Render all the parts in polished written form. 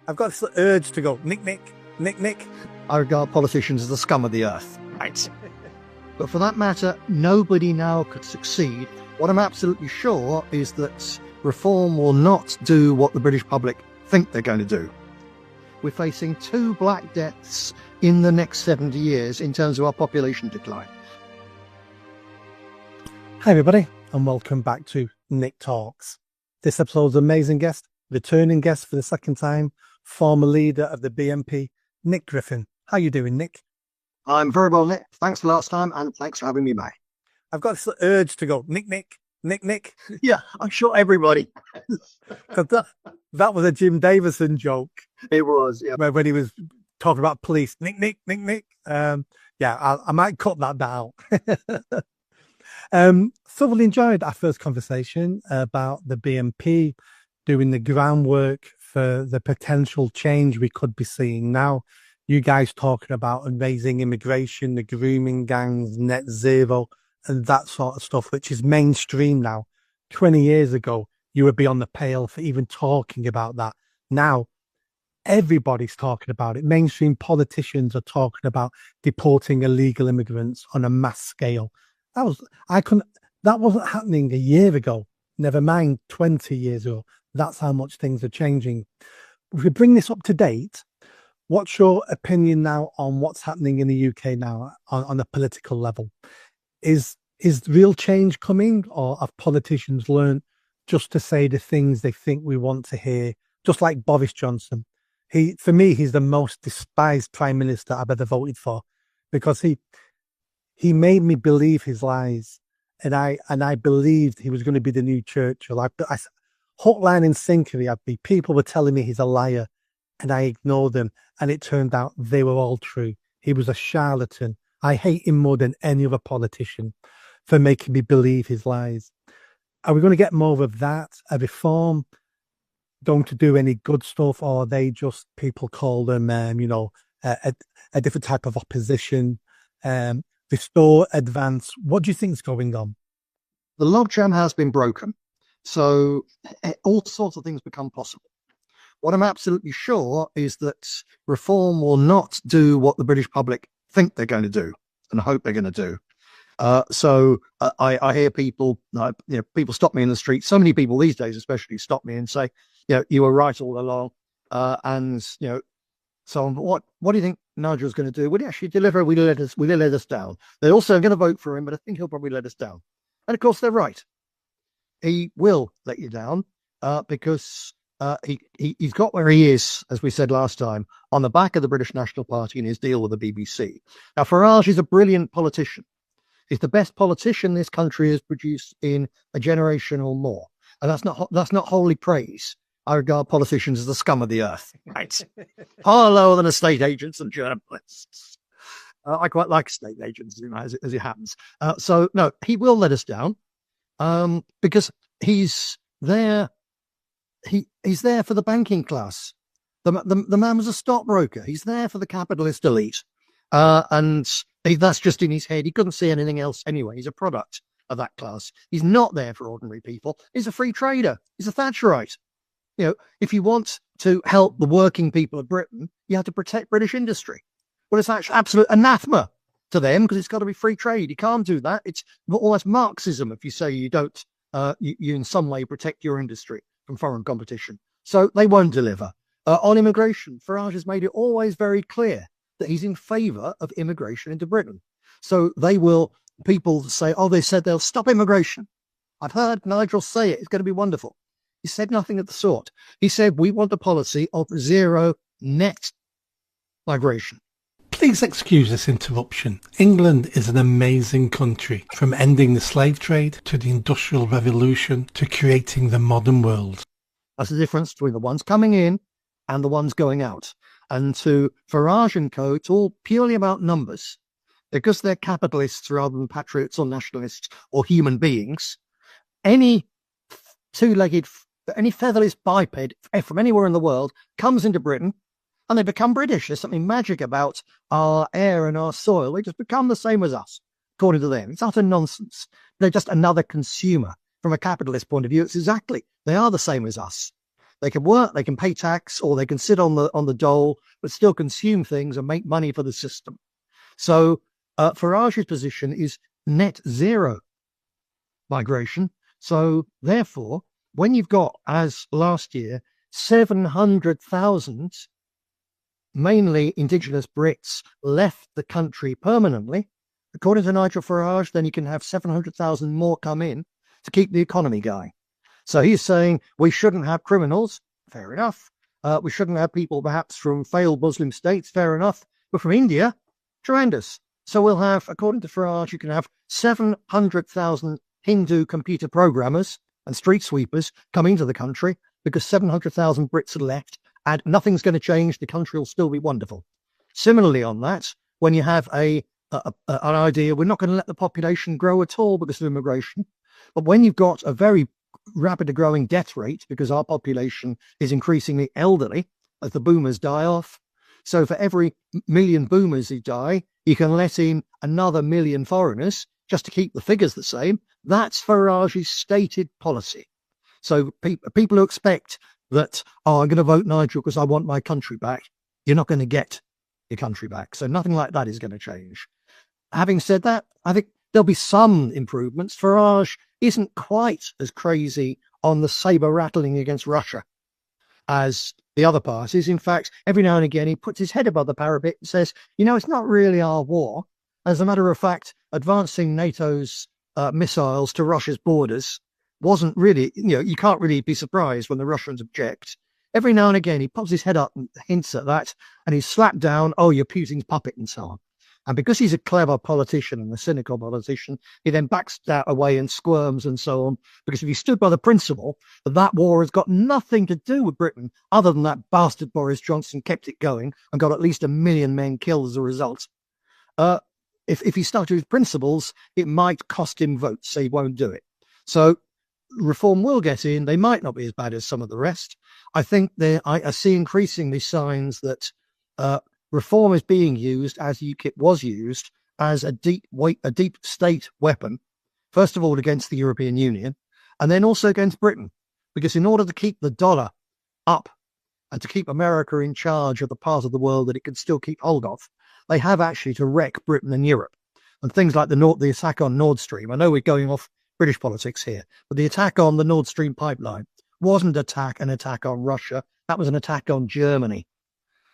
I've got this urge to go, Nick. I regard politicians as the scum of the earth. Right. But for that matter, nobody now could succeed. What I'm absolutely sure is that reform will not do what the British public think they're going to do. We're facing 2 black deaths in the next 70 years in terms of our population decline. Hi everybody, and welcome back to Nick Talks. This episode's amazing guest, returning guest for the second time, former leader of the BNP, Nick Griffin. How you doing, Nick? I'm very well, Nick. Thanks for last time, and thanks for having me back. I've got this urge to go, Nick. Yeah, I'm sure everybody. That was a Jim Davison joke. It was, yeah. When he was talking about police, Nick. Yeah, I might cut that down. Thoroughly enjoyed our first conversation about the BNP doing the groundwork for the potential change we could be seeing now. You guys talking about raising immigration, the grooming gangs, net zero, and that sort of stuff, which is mainstream now. 20 years ago, you would be on the pale for even talking about that. Now, everybody's talking about it. Mainstream politicians are talking about deporting illegal immigrants on a mass scale. That wasn't happening a year ago. Never mind 20 years ago. That's how much things are changing. If we bring this up to date, what's your opinion now on what's happening in the UK now on a political level? Is real change coming, or have politicians learned just to say the things they think we want to hear? Just like Boris Johnson. For me, he's the most despised prime minister I've ever voted for, because he made me believe his lies, and I believed he was going to be the new Churchill. I hook, line, and sinker. People were telling me he's a liar, and I ignored them, and it turned out they were all true. He was a charlatan. I hate him more than any other politician for making me believe his lies. Are we going to get more of that? A reform going to do any good stuff, or are they just, people call them, a different type of opposition? Restore, advance. What do you think is going on? The logjam has been broken, so all sorts of things become possible. What I'm absolutely sure is that reform will not do what the British public think they're going to do and hope they're going to do. I hear people, people stop me in the street. So many people these days, especially, stop me and say, you were right all along. So what do you think Nigel's going to do? Will he actually deliver? Will he let us down? They're also going to vote for him, but I think he'll probably let us down. And of course, they're right. He will let you down because he's got where he is, as we said last time, on the back of the British National Party and his deal with the BBC. Now, Farage is a brilliant politician. He's the best politician this country has produced in a generation or more. And that's not holy praise. I regard politicians as the scum of the earth. Right. Far lower than estate agents and journalists. I quite like estate agents, as it happens. So no, he will let us down because he's there. He's there for the banking class. The man was a stockbroker. He's there for the capitalist elite, and that's just in his head. He couldn't see anything else anyway. He's a product of that class. He's not there for ordinary people. He's a free trader. He's a Thatcherite. If you want to help the working people of Britain, you have to protect British industry. Well, it's actually absolute anathema to them because it's got to be free trade. You can't do that. It's almost Marxism if you say you don't, you in some way protect your industry from foreign competition. So they won't deliver. On immigration, Farage has made it always very clear that he's in favour of immigration into Britain. So people say, they said they'll stop immigration. I've heard Nigel say it. It's going to be wonderful. He said nothing of the sort. He said, we want a policy of zero net migration. Please excuse this interruption. England is an amazing country, from ending the slave trade to the Industrial Revolution to creating the modern world. That's the difference between the ones coming in and the ones going out. And to Farage and co, it's all purely about numbers. Because they're capitalists rather than patriots or nationalists or human beings, any featherless biped from anywhere in the world comes into Britain and they become British. There's something magic about our air and our soil. They just become the same as us, according to them. It's utter nonsense. They're just another consumer. From a capitalist point of view, they are the same as us. They can work, they can pay tax, or they can sit on the dole, but still consume things and make money for the system. So Farage's position is net zero migration. So therefore, when you've got, as last year, 700,000 mainly indigenous Brits left the country permanently, according to Nigel Farage, then you can have 700,000 more come in to keep the economy going. So he's saying we shouldn't have criminals. Fair enough. We shouldn't have people perhaps from failed Muslim states. Fair enough. But from India, tremendous. So we'll have, according to Farage, you can have 700,000 Hindu computer programmers and street sweepers come into the country because 700,000 Brits are left and nothing's going to change. The country will still be wonderful. Similarly on that, when you have an idea, we're not going to let the population grow at all because of immigration. But when you've got a very rapidly growing death rate, because our population is increasingly elderly as the boomers die off, so for every million boomers who die, you can let in another million foreigners just to keep the figures the same. That's Farage's stated policy. So people who expect that, oh, I'm going to vote Nigel because I want my country back, you're not going to get your country back. So nothing like that is going to change. Having said that, I think there'll be some improvements. Farage isn't quite as crazy on the saber rattling against Russia as the other parties. In fact, every now and again, he puts his head above the parapet and says, you know, it's not really our war. As a matter of fact, advancing NATO's missiles to Russia's borders wasn't really, you know, you can't really be surprised when the Russians object. Every now and again, he pops his head up and hints at that, and he's slapped down, oh, you're Putin's puppet and so on. And because he's a clever politician and a cynical politician, he then backs that away and squirms and so on. Because if he stood by the principle that that war has got nothing to do with Britain, other than that bastard Boris Johnson kept it going and got at least 1 million men killed as a result. If he stuck to his principles, it might cost him votes, so he won't do it. So Reform will get in. They might not be as bad as some of the rest. I think I see increasingly signs that Reform is being used, as UKIP was used, as a deep state weapon, first of all against the European Union, and then also against Britain. Because in order to keep the dollar up and to keep America in charge of the part of the world that it can still keep hold of, they have actually to wreck Britain and Europe. And things like the attack on Nord Stream. I know we're going off British politics here, but the attack on the Nord Stream pipeline wasn't an attack on Russia. That was an attack on Germany.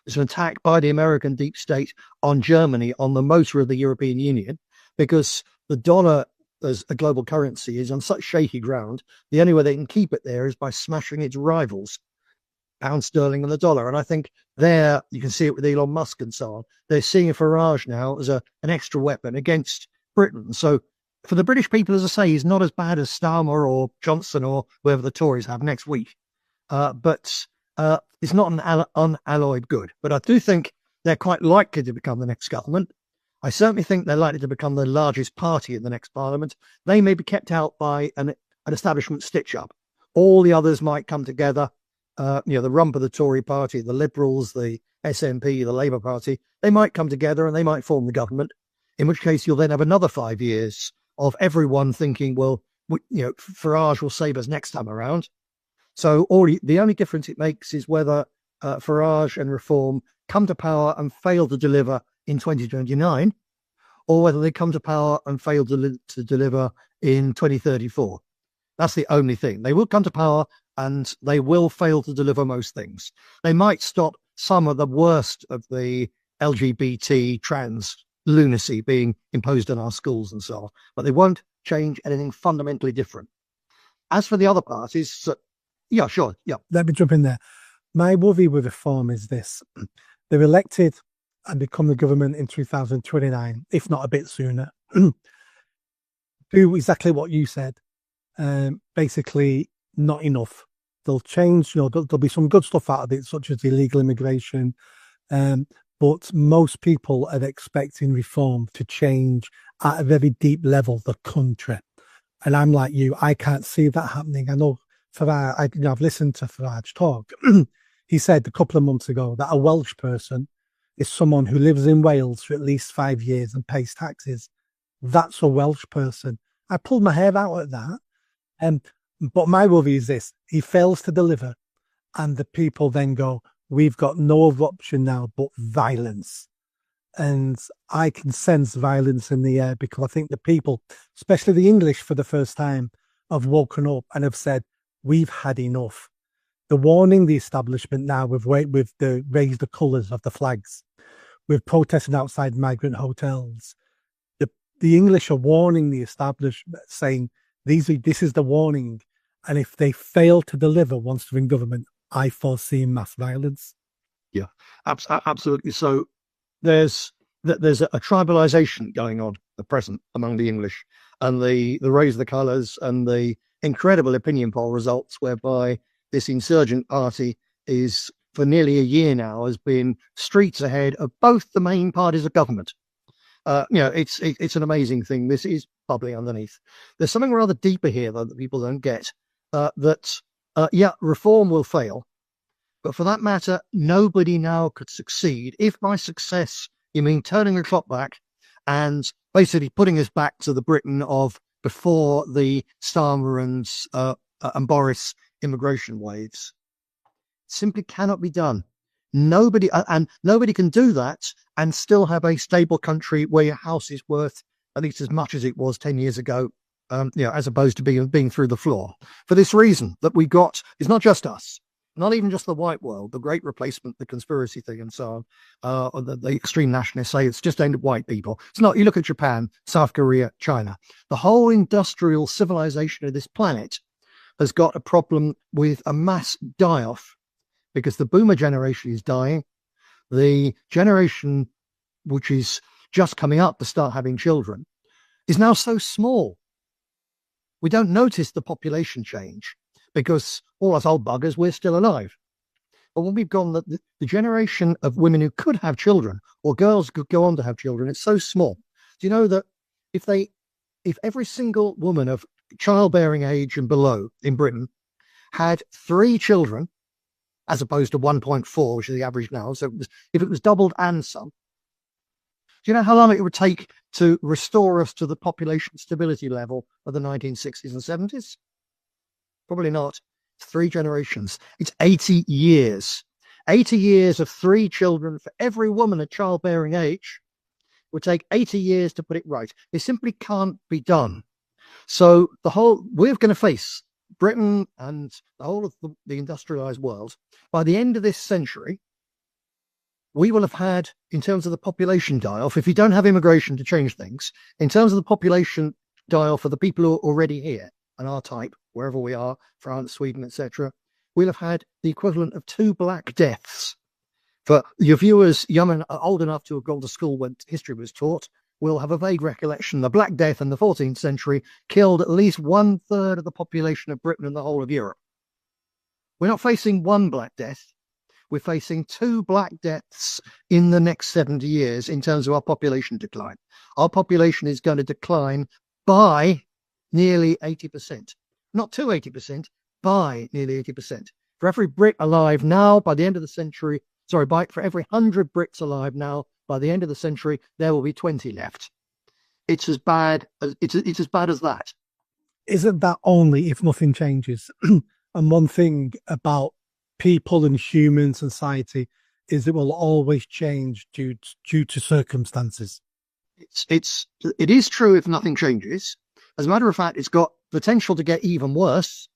It's an attack by the American deep state on Germany, on the motor of the European Union, because the dollar as a global currency is on such shaky ground. The only way they can keep it there is by smashing its rivals, pound sterling and the dollar. And I think there you can see it with Elon Musk and so on. They're seeing Farage now as an extra weapon against Britain. So for the British people, as I say, he's not as bad as Starmer or Johnson or whoever the Tories have next week. But it's not an unalloyed good. But I do think they're quite likely to become the next government. I certainly think they're likely to become the largest party in the next parliament. They may be kept out by an establishment stitch-up. All the others might come together. The rump of the Tory party, the Liberals, the SNP, the Labour Party, they might come together and they might form the government, in which case you'll then have another 5 years of everyone thinking, well, Farage will save us next time around. So the only difference it makes is whether Farage and Reform come to power and fail to deliver in 2029, or whether they come to power and fail to deliver in 2034. That's the only thing. They will come to power and they will fail to deliver most things. They might stop some of the worst of the LGBT trans lunacy being imposed on our schools and so on, but they won't change anything fundamentally different. As for the other parties, yeah, sure. Yeah. Let me jump in there. My worry with Reform is this. They're elected and become the government in 2029, if not a bit sooner. Do exactly what you said. Basically, not enough. They'll change, there'll be some good stuff out of it, such as illegal immigration. But most people are expecting Reform to change at a very deep level the country. And I'm like you, I can't see that happening. I know Farage, I've listened to Farage talk. He said a couple of months ago that a Welsh person is someone who lives in Wales for at least 5 years and pays taxes. That's a Welsh person. I pulled my hair out at that. But my worry is this. He fails to deliver. and the people then go, we've got no other option now but violence. And I can sense violence in the air because I think the people, especially the English for the first time, have woken up and have said, we've had enough. They're warning the establishment now with the raise the colours of the flags. We're protesting outside migrant hotels. The English are warning the establishment, saying this is the warning, and if they fail to deliver once they're in government, I foresee mass violence. Yeah, absolutely. So there's a tribalization going on at present among the English, and the raise the colours and the incredible opinion poll results whereby this insurgent party is for nearly a year now has been streets ahead of both the main parties of government. It's an amazing thing. This is bubbling underneath. There's something rather deeper here, though, that people don't get. Reform will fail, but for that matter, nobody now could succeed. If by success you mean turning the clock back and basically putting us back to the Britain of before the Starmer and Boris immigration waves, it simply cannot be done. Nobody can do that and still have a stable country where your house is worth at least as much as it was 10 years ago, as opposed to being through the floor. For this reason that we got, it's not just us, not even just the white world, the great replacement, the conspiracy thing and so on. The extreme nationalists say it's just aimed at white people. It's not. You look at Japan, South Korea, China. The whole industrial civilization of this planet has got a problem with a mass die-off, because the boomer generation is dying. The generation which is just coming up to start having children is now so small. We don't notice the population change because all us old buggers, we're still alive. But when we've gone, the generation of women who could have children or girls could go on to have children, it's so small. Do you know that if every single woman of childbearing age and below in Britain had 3 children, as opposed to 1.4, which is the average now. So if it was doubled and some, do you know how long it would take to restore us to the population stability level of the 1960s and 70s? Probably not. 3 generations. It's 80 years. 80 years of 3 children for every woman at childbearing age would take 80 years to put it right. It simply can't be done. So we're going to face Britain and the whole of the industrialized world. By the end of this century, we will have had, in terms of the population die-off, if you don't have immigration to change things, in terms of the population die-off for the people who are already here and our type, wherever we are, France, Sweden, etc., we'll have had the equivalent of 2 Black Deaths. For your viewers young and old enough to have gone to school when history was taught, will have a vague recollection. The Black Death in the 14th century killed at least 1/3 of the population of Britain and the whole of Europe. We're not facing 1 Black Death. We're facing 2 Black Deaths in the next 70 years in terms of our population decline. Our population is going to decline by nearly 80%. Not to 80%, by nearly 80%. For every Brit alive now, by the end of the century, for every 100 Brits alive now, by the end of the century, there will be 20 left. It's as bad as that. Isn't that only if nothing changes? And one thing about people and human society is it will always change due to circumstances. It is true if nothing changes. As a matter of fact, it's got potential to get even worse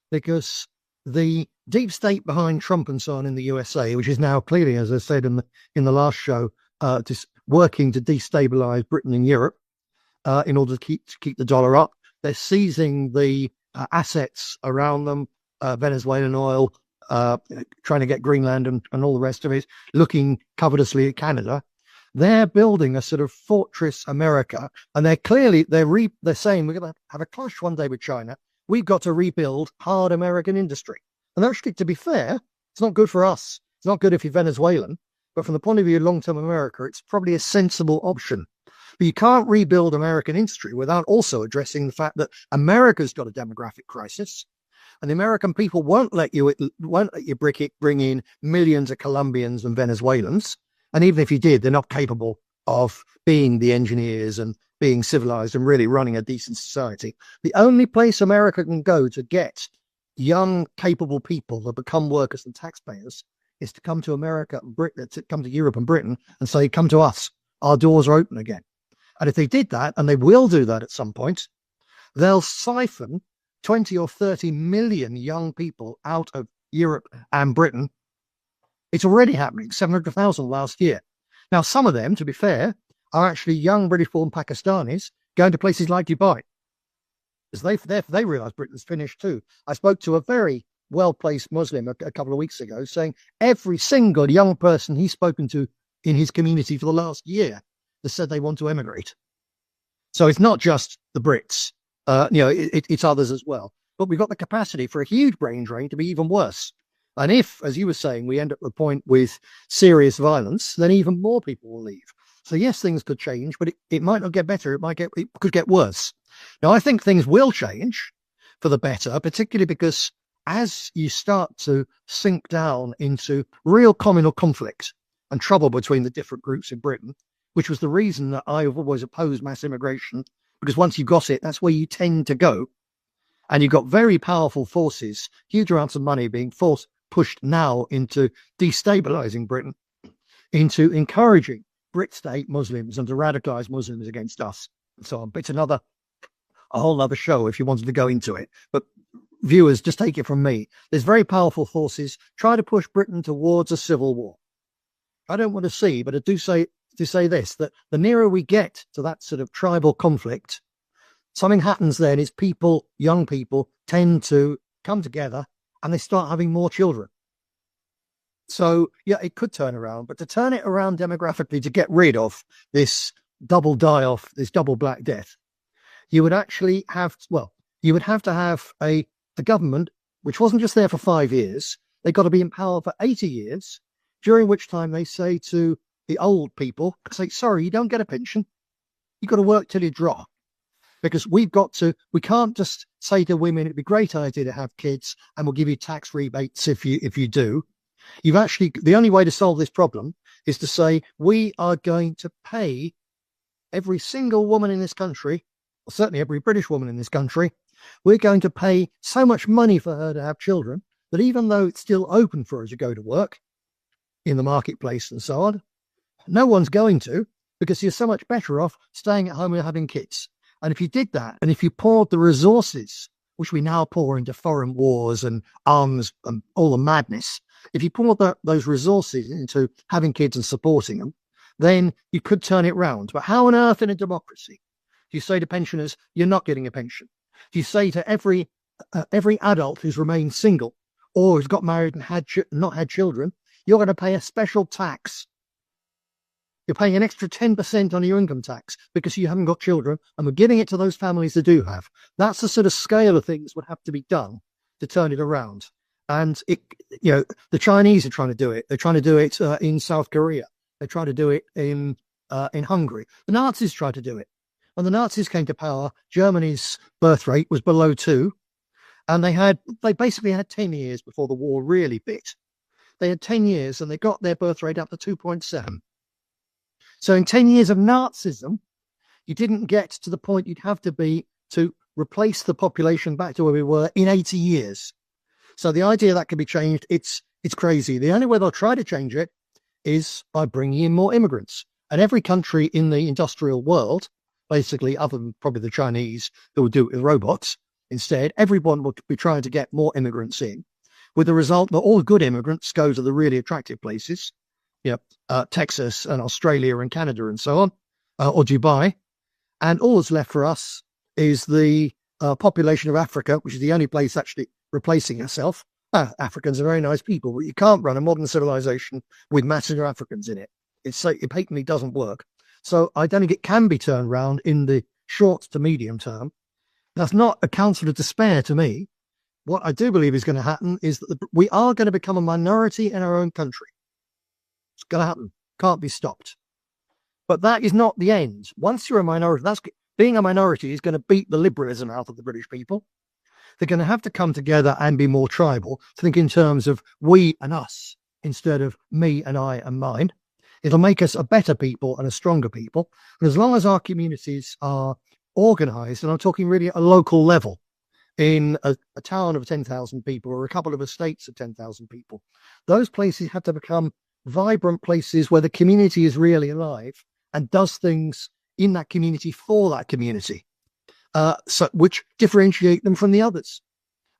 because the deep state behind Trump and so on in the USA, which is now clearly, as I said in the last show, working to destabilize Britain and Europe in order to keep the dollar up. They're seizing the assets around them, Venezuelan oil, trying to get Greenland and all the rest of it, looking covetously at Canada. They're building a sort of fortress America, and they're saying we're going to have a clash one day with China. We've got to rebuild hard American industry. And actually, to be fair, it's not good for us. It's not good if you're Venezuelan, but from the point of view of long-term America, it's probably a sensible option. But you can't rebuild American industry without also addressing the fact that America's got a demographic crisis, and the American people won't let you bring in millions of Colombians and Venezuelans. And even if you did, they're not capable of being the engineers and being civilized and really running a decent society. The only place America can go to get young, capable people that become workers and taxpayers is to come to America and Britain, to come to Europe and Britain and say, come to us. Our doors are open again. And if they did that, and they will do that at some point, they'll siphon 20 or 30 million young people out of Europe and Britain. It's already happening, 700,000 last year. Now, some of them, to be fair, are actually young British-born Pakistanis going to places like Dubai, because they realise Britain's finished too. I spoke to a very well-placed Muslim a couple of weeks ago saying every single young person he's spoken to in his community for the last year has said they want to emigrate. So it's not just the Brits, it's others as well. But we've got the capacity for a huge brain drain to be even worse. And if, as you were saying, we end up at the point with serious violence, then even more people will leave. So yes, things could change, but it might not get better. It could get worse. Now, I think things will change for the better, particularly because as you start to sink down into real communal conflict and trouble between the different groups in Britain, which was the reason that I have always opposed mass immigration, because once you've got it, that's where you tend to go. And you've got very powerful forces, huge amounts of money being pushed now into destabilizing Britain, into encouraging Brit state Muslims and to radicalize Muslims against us and so on. But it's a whole other show if you wanted to go into it. But viewers, just take it from me. There's very powerful forces try to push Britain towards a civil war. I don't want to see, but I do say this, that the nearer we get to that sort of tribal conflict, something happens then is young people tend to come together and they start having more children. So, yeah, it could turn around, but to turn it around demographically, to get rid of this double die-off, this double Black Death, you would actually have, you would have to have a government which wasn't just there for 5 years. They've got to be in power for 80 years, during which time they say to the old people, sorry, you don't get a pension. You've got to work till you drop. Because we can't just say to women, it'd be a great idea to have kids and we'll give you tax rebates if you do. The only way to solve this problem is to say, we are going to pay every single woman in this country, or certainly every British woman in this country, we're going to pay so much money for her to have children that even though it's still open for her to go to work in the marketplace and so on, no one's going to, because you're so much better off staying at home and having kids. And if you did that, and if you poured the resources, which we now pour into foreign wars and arms and all the madness, if you pour those resources into having kids and supporting them, then you could turn it round. But how on earth in a democracy do you say to pensioners, you're not getting a pension? Do you say to every adult who's remained single or who's got married and not had children, you're going to pay a special tax? You're paying an extra 10% on your income tax because you haven't got children, and we're giving it to those families that do have. That's the sort of scale of things would have to be done to turn it around. And the Chinese are trying to do it. They're trying to do it in South Korea. They try to do it in Hungary. The Nazis tried to do it. When the Nazis came to power, Germany's birth rate was below 2, and they basically had 10 years before the war really bit. They had 10 years, and they got their birth rate up to 2.7. So in 10 years of Nazism, you didn't get to the point you'd have to be to replace the population back to where we were in 80 years. So the idea that can be changed, it's crazy. The only way they'll try to change it is by bringing in more immigrants. And every country in the industrial world, basically, other than probably the Chinese who will do it with robots, instead, everyone will be trying to get more immigrants in, with the result that all good immigrants go to the really attractive places, Texas and Australia and Canada and so on, or Dubai. And all that's left for us is the population of Africa, which is the only place actually replacing itself. Africans are very nice people, but you can't run a modern civilization with masses of Africans in it. It patently doesn't work. So I don't think it can be turned around in the short to medium term. That's not a counsel of despair to me. What I do believe is going to happen is that we are going to become a minority in our own country. It's going to happen. Can't be stopped. But that is not the end. Once you're a minority, being a minority is going to beat the liberalism out of the British people. They're going to have to come together and be more tribal, to think in terms of we and us instead of me and I and mine. It'll make us a better people and a stronger people. And as long as our communities are organised, and I'm talking really at a local level, in a town of 10,000 people or a couple of estates of 10,000 people. Those places have to become vibrant places where the community is really alive and does things in that community for that community, which differentiate them from the others.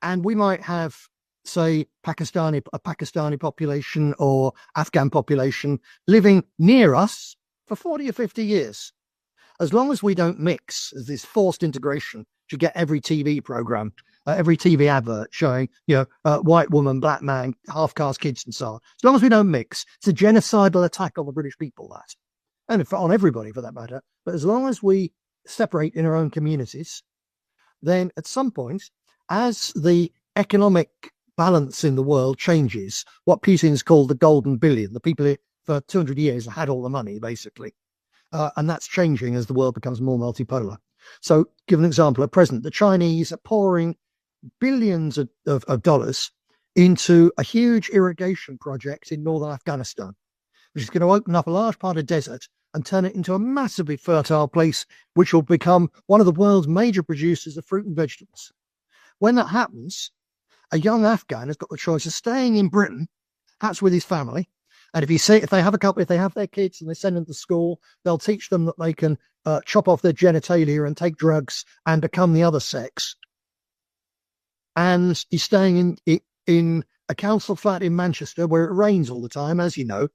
And we might have, say, a Pakistani population or Afghan population living near us for 40 or 50 years. As long as we don't mix as this forced integration to get every TV program, every TV advert showing, white woman, black man, half-caste kids and so on. As long as we don't mix, it's a genocidal attack on the British people, that. And on everybody for that matter. But as long as we separate in our own communities, then at some point, as the economic balance in the world changes, what Putin's called the golden billion, the people who for 200 years have had all the money, basically. And that's changing as the world becomes more multipolar. So, give an example at present, the Chinese are pouring billions of dollars into a huge irrigation project in northern Afghanistan, which is going to open up a large part of desert and turn it into a massively fertile place, which will become one of the world's major producers of fruit and vegetables. When that happens, a young Afghan has got the choice of staying in Britain, perhaps with his family. And if they have their kids and they send them to school, they'll teach them that they can chop off their genitalia and take drugs and become the other sex. And he's staying in a council flat in Manchester where it rains all the time, as you know.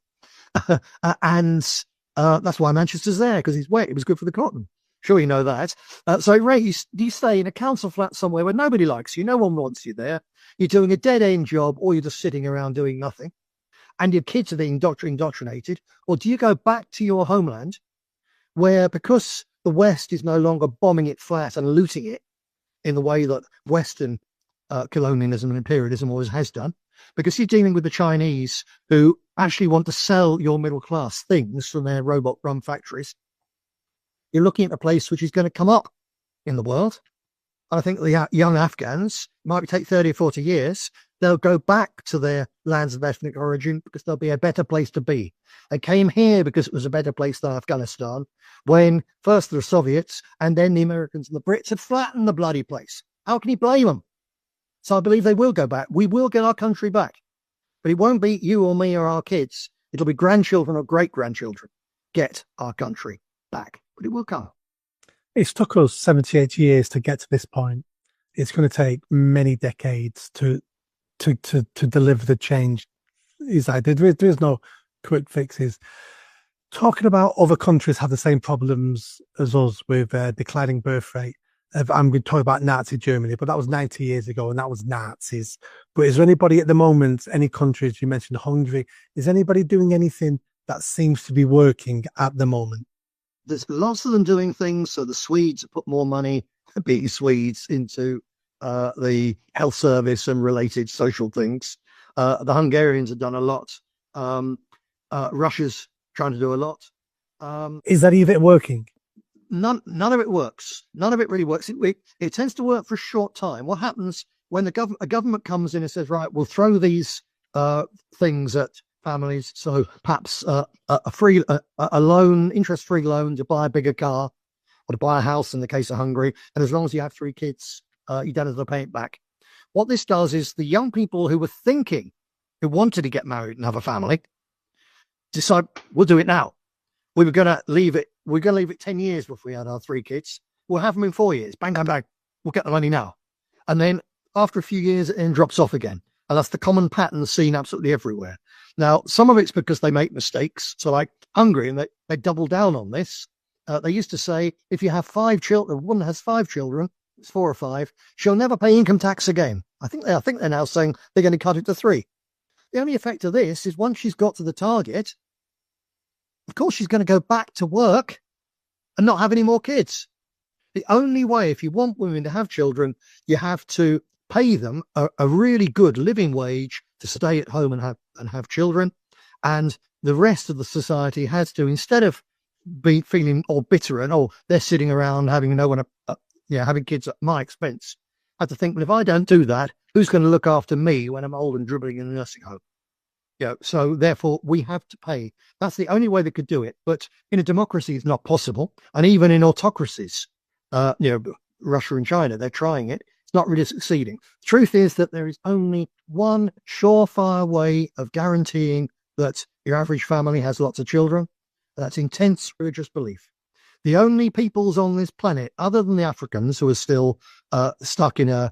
And that's why Manchester's there, because it's wet. It was good for the cotton. Sure, you know that. So you stay in a council flat somewhere where nobody likes you. No one wants you there. You're doing a dead-end job, or you're just sitting around doing nothing. And your kids are being indoctrinated. Or do you go back to your homeland where, because the West is no longer bombing it flat and looting it in the way that Western colonialism and imperialism always has done, because you're dealing with the Chinese who actually want to sell your middle class things from their robot run factories, you're looking at a place which is going to come up in the world. And I think the young Afghans, might take 30 or 40 years, they'll go back to their lands of ethnic origin because there'll be a better place to be. They came here because it was a better place than Afghanistan, when first the Soviets and then the Americans and the Brits had flattened the bloody place. How can you blame them? So I believe they will go back. We will get our country back. But it won't be you or me or our kids. It'll be grandchildren or great-grandchildren get our country back. But it will come. It's took us 78 years to get to this point. It's going to take many decades to deliver the change. There is no quick fixes. Talking about other countries have the same problems as us with declining birth rate. I'm going to talk about Nazi Germany, but that was 90 years ago, and that was Nazis. But is there anybody at the moment, any countries, you mentioned Hungary, is anybody doing anything that seems to be working at the moment? There's lots of them doing things. So the Swedes put more money, being Swedes, into the health service and related social things. The Hungarians have done a lot. Russia's trying to do a lot. Is that even working? None of it works. None of it really works. It tends to work for a short time. What happens when a government comes in and says, right, we'll throw these things at families. So perhaps a loan, interest-free loan to buy a bigger car or to buy a house in the case of Hungary. And as long as you have 3 kids, you don't have to pay it back. What this does is the young people who wanted to get married and have a family, decide we'll do it now. We were going to leave it. We're going to leave it 10 years before we had our 3 kids. We'll have them in 4 years. Bang, bang, bang. We'll get the money now. And then after a few years, it then drops off again. And that's the common pattern seen absolutely everywhere. Now, some of it's because they make mistakes. So like Hungary, and they double down on this. They used to say, if you have 5 children, a woman has 5 children, it's 4 or 5, she'll never pay income tax again. I think they're now saying they're going to cut it to 3. The only effect of this is once she's got to the target, of course, she's going to go back to work and not have any more kids. The only way, if you want women to have children, you have to pay them a really good living wage to stay at home and have children. And the rest of the society has to, instead of feeling all bitter and, they're sitting around having no one, having kids at my expense, have to think, well, if I don't do that, who's going to look after me when I'm old and dribbling in a nursing home? So therefore we have to pay. That's the only way they could do it. But in a democracy, it's not possible. And even in autocracies, Russia and China, they're trying it. It's It's not really succeeding. The truth is that there is only one surefire way of guaranteeing that your average family has lots of children. That's intense religious belief. The only peoples on this planet, other than the Africans, who are still stuck in an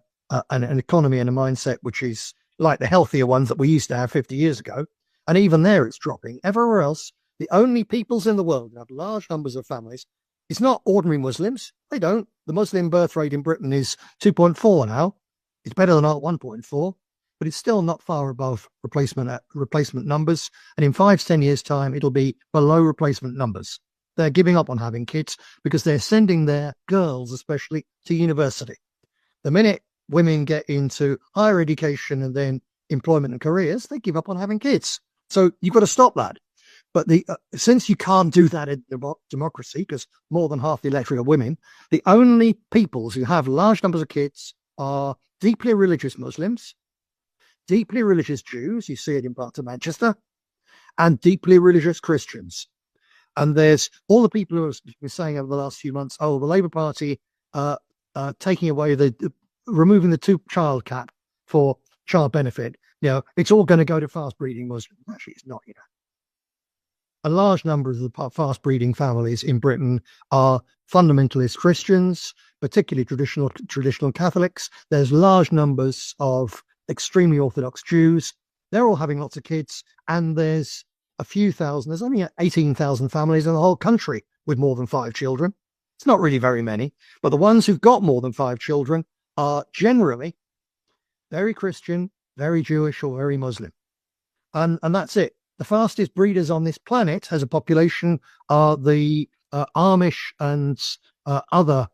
economy and a mindset which is like the healthier ones that we used to have 50 years ago, and even there it's dropping. Everywhere else, the only peoples in the world that have large numbers of families, it's not ordinary Muslims. They don't. The Muslim birth rate in Britain is 2.4 now. It's better than our 1.4, but it's still not far above replacement numbers. And in 5 to 10 years' time, it'll be below replacement numbers. They're giving up on having kids because they're sending their girls, especially, to university. The minute women get into higher education and then employment and careers, they give up on having kids. So you've got to stop that. But since you can't do that in democracy, because more than half the electorate are women, the only peoples who have large numbers of kids are deeply religious Muslims, deeply religious Jews, you see it in parts of Manchester, and deeply religious Christians. And there's all the people who have been saying over the last few months, oh, the Labour Party taking away removing the 2-child cap for child benefit. It's all going to go to fast breeding Muslims. Actually, it's not, A large number of the fast breeding families in Britain are fundamentalist Christians, particularly traditional Catholics. There's large numbers of extremely Orthodox Jews. They're all having lots of kids. And there's a few thousand, there's only 18,000 families in the whole country with more than 5 children. It's not really very many, but the ones who've got more than 5 children are generally very Christian, very Jewish, or very Muslim. And that's it. The fastest breeders on this planet as a population are the Amish and other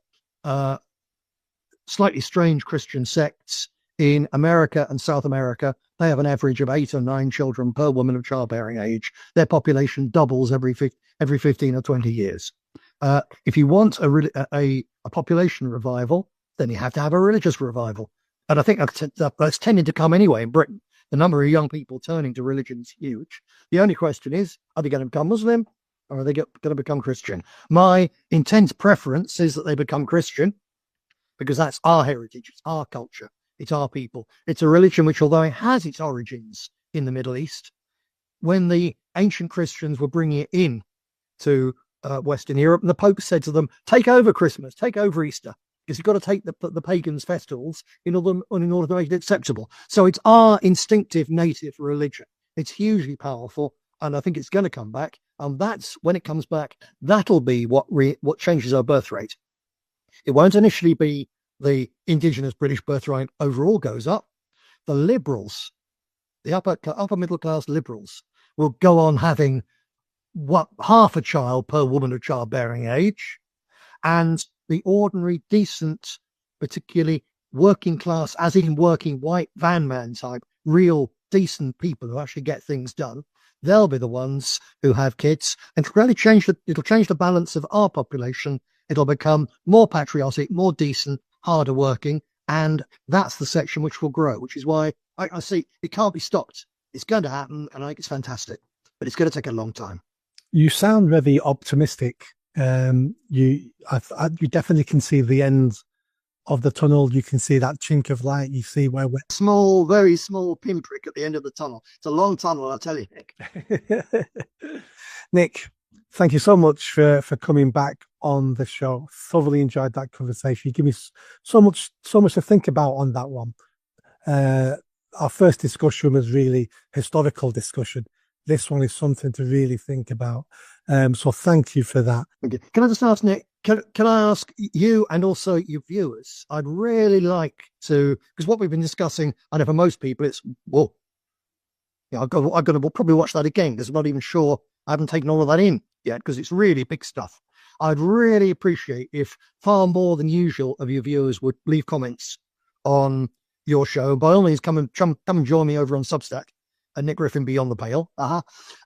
slightly strange Christian sects in America and South America. They have an average of 8 or 9 children per woman of childbearing age. Their population doubles every 15 or 20 years. If you want a population revival, then you have to have a religious revival. And I think that's tending to come anyway in Britain. The number of young people turning to religion is huge. The only question is, are they going to become Muslim or are they going to become Christian? My intense preference is that they become Christian because that's our heritage, it's our culture, it's our people. It's a religion which, although it has its origins in the Middle East, when the ancient Christians were bringing it in to Western Europe, and the Pope said to them, take over Christmas, take over Easter, because you've got to take the pagans' festivals in order to make it acceptable. So it's our instinctive native religion. It's hugely powerful, and I think it's going to come back. And that's when it comes back, that'll be what changes our birth rate. It won't initially be the indigenous British birth rate overall goes up. The liberals, the upper middle class liberals, will go on having half a child per woman of childbearing age, and the ordinary, decent, particularly working class, as in working white van man type, real decent people who actually get things done, they'll be the ones who have kids, and it'll change the balance of our population. It'll become more patriotic, more decent, harder working, and that's the section which will grow, which is why I see it can't be stopped. It's going to happen, and I think it's fantastic, but it's going to take a long time. You sound very optimistic. You definitely can see the end of the tunnel. You can see that chink of light. You see where we're small, very small pinprick at the end of the tunnel. It's a long tunnel, I'll tell you, Nick. Nick, thank you so much for coming back on the show. Thoroughly enjoyed that conversation. You give me so much to think about on that one. Our first discussion was really historical discussion. This one is something to really think about. So thank you for that. Okay. Can I just ask, Nick, can I ask you and also your viewers, I'd really like to, because what we've been discussing, I know for most people, it's, whoa, I'm going to probably watch that again because I'm not even sure, I haven't taken all of that in yet because it's really big stuff. I'd really appreciate if far more than usual of your viewers would leave comments on your show. By all means, come and join me over on Substack. Nick Griffin Beyond the Pale.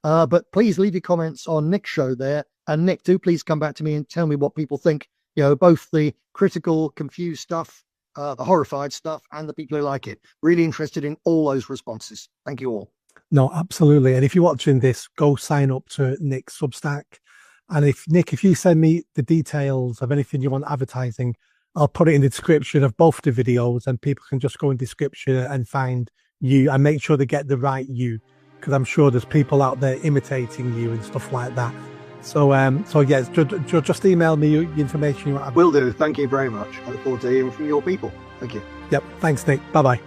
But please leave your comments on Nick's show there. And Nick, do please come back to me and tell me what people think. Both the critical, confused stuff, the horrified stuff, and the people who like it. Really interested in all those responses. Thank you all. No, absolutely. And if you're watching this, go sign up to Nick's Substack. And if you send me the details of anything you want advertising, I'll put it in the description of both the videos, and people can just go in description and find you, and make sure they get the right you, because I'm sure there's people out there imitating you and stuff like that. So yes, just email me the information you want. Will do. Thank you very much. I look forward to hearing from your people. Thank you. Yep. Thanks, Nick. Bye bye.